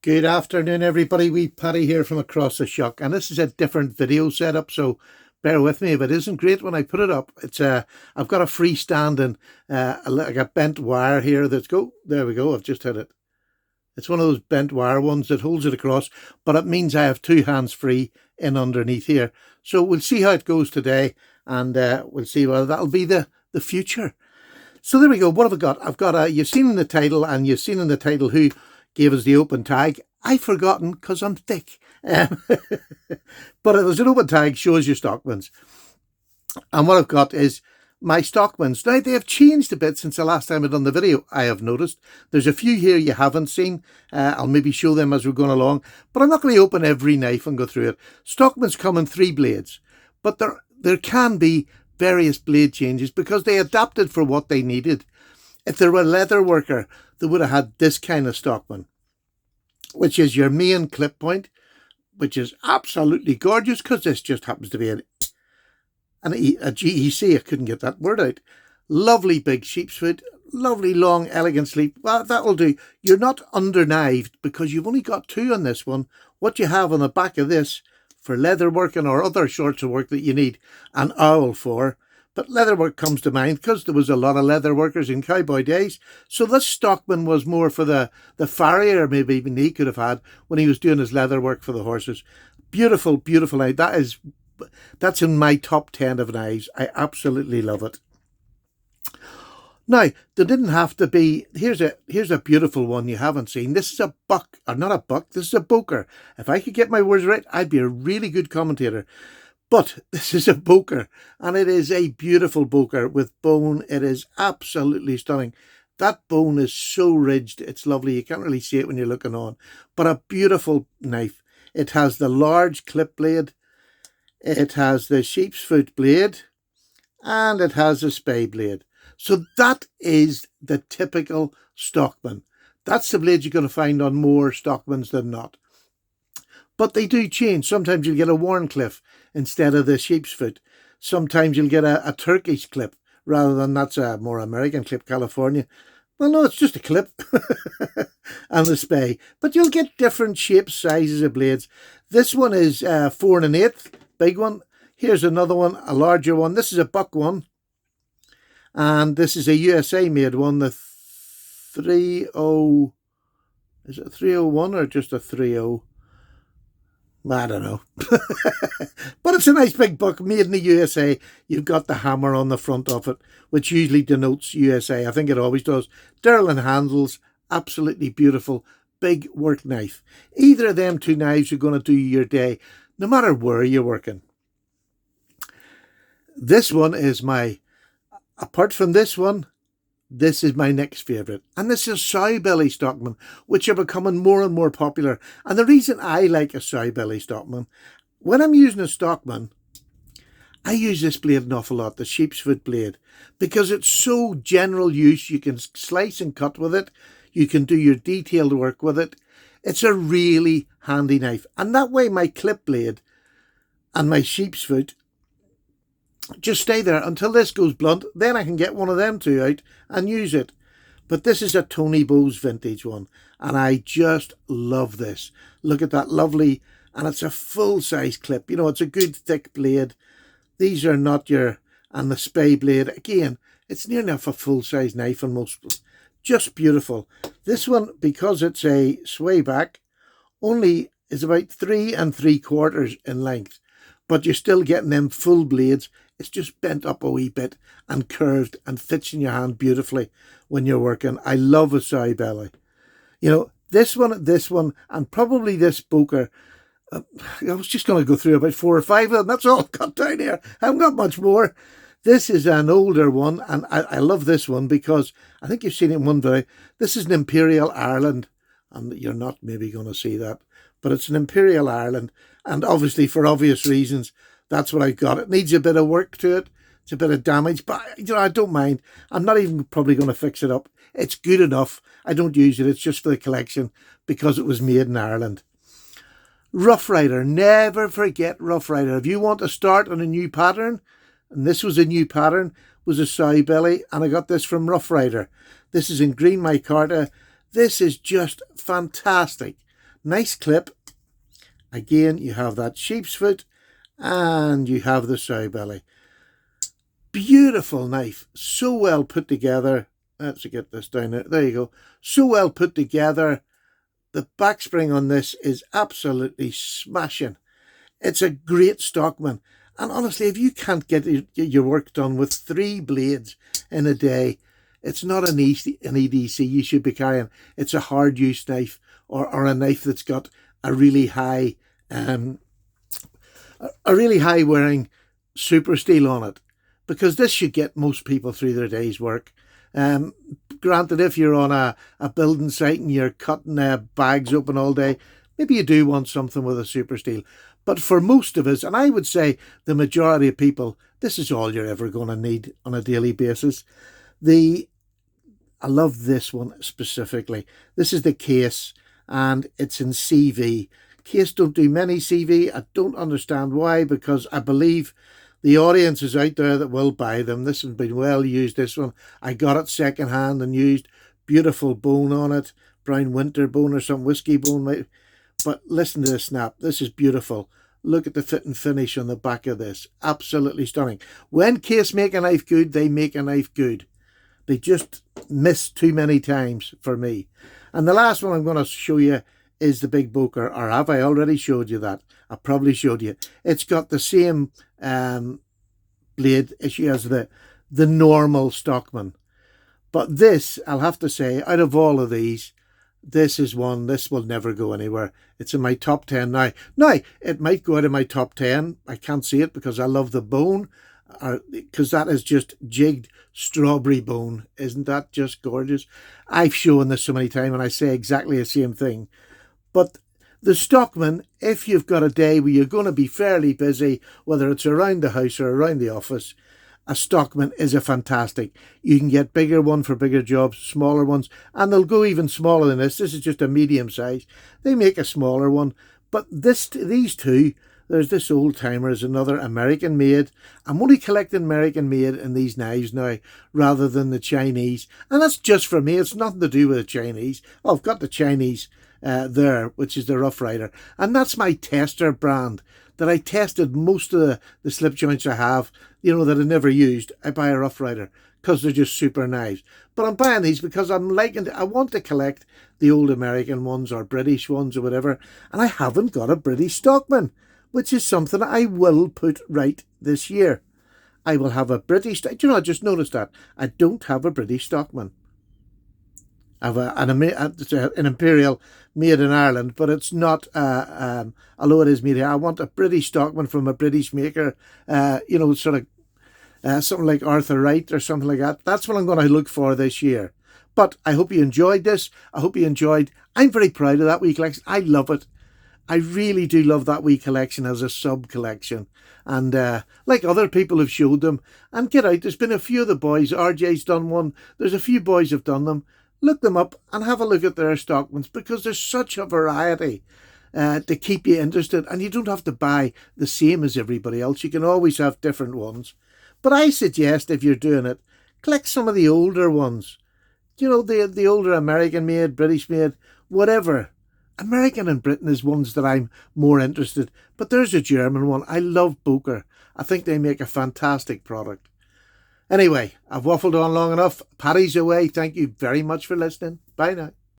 Good afternoon, everybody. Wee Paddy here from across the shop, and this is a different video setup, so bear with me if it isn't great when I put it up. I've got a freestanding, like a bent wire here. There we go. I've just hit it. It's one of those bent wire ones that holds it across, but it means I have two hands free in underneath here. So we'll see how it goes today, and we'll see whether that'll be the future. So there we go. What have I got? I've got you've seen in the title, and you've seen in the title who gave us the open tag. I've forgotten because I'm thick. But it was an open tag, shows you Stockmans. And what I've got is my Stockmans. Now, they have changed a bit since the last time I've done the video, I have noticed. There's a few here you haven't seen. I'll maybe show them as we're going along. But I'm not going to open every knife and go through it. Stockmans come in 3 blades. But there can be various blade changes because they adapted for what they needed. If they were a leather worker, they would have had this kind of Stockman, which is your main clip point, which is absolutely gorgeous because this just happens to be a GEC. I couldn't get that word out. Lovely big sheep's foot, lovely long elegant sleeve. Well, that'll do. You're not underknived because you've only got 2 on this one. What you have on the back of this for leather working or other sorts of work that you need an owl for. But leatherwork comes to mind because there was a lot of leather workers in cowboy days. So this Stockman was more for the farrier, maybe even he could have had when he was doing his leather work for the horses. Beautiful, beautiful knife. That's in my top 10 of knives. I absolutely love it. Now, there didn't have to be, here's a beautiful one you haven't seen. This is a buck, or not a buck, this is a Bokeh. If I could get my words right, I'd be a really good commentator. But this is a Bokeh, and it is a beautiful Bokeh with bone. It is absolutely stunning. That bone is so ridged, it's lovely. You can't really see it when you're looking on. But a beautiful knife. It has the large clip blade. It has the sheep's foot blade. And it has a spay blade. So that is the typical Stockman. That's the blade you're going to find on more Stockmans than not. But they do change. Sometimes you'll get a Warncliffe instead of the sheep's foot. Sometimes you'll get a Turkish clip rather than that's a more American clip, California. Well, no, it's just a clip and the spay. But you'll get different shapes, sizes of blades. This one is 4 1/8, big one. Here's another one, a larger one. This is a buck one. And this is a USA made one, the 30. Is it 301 or just a 30? I don't know. But it's a nice big buck made in the USA. You've got the hammer on the front of it, which usually denotes USA. I think it always does. Derlin handles, absolutely beautiful. Big work knife. Either of them 2 knives are going to do your day, no matter where you're working. This one is apart from this one, this is my next favourite. And this is Soy Belly Stockman, which are becoming more and more popular. And the reason I like a Soy Belly Stockman, when I'm using a Stockman, I use this blade an awful lot, the sheep's foot blade, because it's so general use. You can slice and cut with it. You can do your detailed work with it. It's a really handy knife. And that way my clip blade and my sheep's foot just stay there until this goes blunt. Then I can get one of them 2 out and use it. But this is a Tony Bowes vintage one. And I just love this. Look at that lovely. And it's a full-size clip. You know, it's a good thick blade. These are not and the spay blade. Again, it's near enough a full-size knife on most. Just beautiful. This one, because it's a sway back, only is about 3 3/4 in length. But you're still getting them full blades. It's just bent up a wee bit and curved and fits in your hand beautifully when you're working. I love a Soy Belly. You know, this one, and probably this Bokeh. I was just going to go through about 4 or 5 of them. That's all I've got down here. I haven't got much more. This is an older one, and I love this one because I think you've seen it in one video. This is an Imperial Ireland, and you're not maybe going to see that, but it's an Imperial Ireland, and obviously for obvious reasons, that's what I've got. It needs a bit of work to it. It's a bit of damage, but you know, I don't mind. I'm not even probably going to fix it up. It's good enough. I don't use it. It's just for the collection because it was made in Ireland. Rough Rider. Never forget Rough Rider. If you want to start on a new pattern, and this was a new pattern, was a Soy Belly, and I got this from Rough Rider. This is in green micarta. This is just fantastic. Nice clip. Again, you have that sheep's foot and you have the sow belly. Beautiful knife, so well put together. Let's get this down there. There you go. So well put together. The back spring on this is absolutely smashing. It's a great Stockman. And honestly, if you can't get your work done with 3 blades in a day, it's not an EDC you should be carrying. It's a hard use knife, or a knife that's got a really high wearing super steel on it, because this should get most people through their day's work. Granted, if you're on a building site and you're cutting bags open all day, maybe you do want something with a super steel. But for most of us, and I would say the majority of people, this is all you're ever going to need on a daily basis. I love this one specifically. This is the case, and it's in CV. Case don't do many CV. I don't understand why, because I believe the audience is out there that will buy them. This has been well used, this one. I got it second hand and used. Beautiful bone on it. Brown winter bone or some whiskey bone. But listen to the snap. This is beautiful. Look at the fit and finish on the back of this. Absolutely stunning. When Case make a knife good, they make a knife good. They just miss too many times for me. And the last one I'm going to show you is the big Bokeh. Or have I already showed you that? I probably showed you. It's got the same blade issue as the normal Stockman. But this, I'll have to say, out of all of these, this is one, this will never go anywhere. It's in my top 10 now. Now, it might go out of my top 10. I can't see it because I love the bone. Because that is just jigged strawberry bone. Isn't that just gorgeous? I've shown this so many times and I say exactly the same thing. But the Stockman, if you've got a day where you're going to be fairly busy, whether it's around the house or around the office, a Stockman is a fantastic. You can get bigger one for bigger jobs, smaller ones, and they'll go even smaller than this. This is just a medium size. They make a smaller one, but these two, there's this old timer, is another American made. I'm only collecting American made in these knives now, rather than the Chinese, and that's just for me. It's nothing to do with the Chinese. Oh, I've got the Chinese there, which is the Rough Rider, and that's my tester brand that I tested. Most of the slip joints I have, that I never used, I buy a Rough Rider because they're just super knives. But I'm buying these because I want to collect the old American ones or British ones or whatever, and I haven't got a British Stockman, which is something I will put right this year. I will have a British. I just noticed that I don't have a British Stockman. I have an Imperial made in Ireland, but it's not, although it is made here. I want a British Stockman from a British maker, sort of something like Arthur Wright or something like that. That's what I'm going to look for this year. But I hope you enjoyed this. I hope you enjoyed. I'm very proud of that wee collection. I love it. I really do love that wee collection as a sub-collection. And like other people have showed them. And get out, there's been a few of the boys. RJ's done one. There's a few boys have done them. Look them up and have a look at their Stockmans, because there's such a variety to keep you interested. And you don't have to buy the same as everybody else. You can always have different ones. But I suggest, if you're doing it, collect some of the older ones. The older American made, British made, whatever. American and Britain is ones that I'm more interested. But there's a German one. I love Bokeh. I think they make a fantastic product. Anyway, I've waffled on long enough. Paddy's away. Thank you very much for listening. Bye now.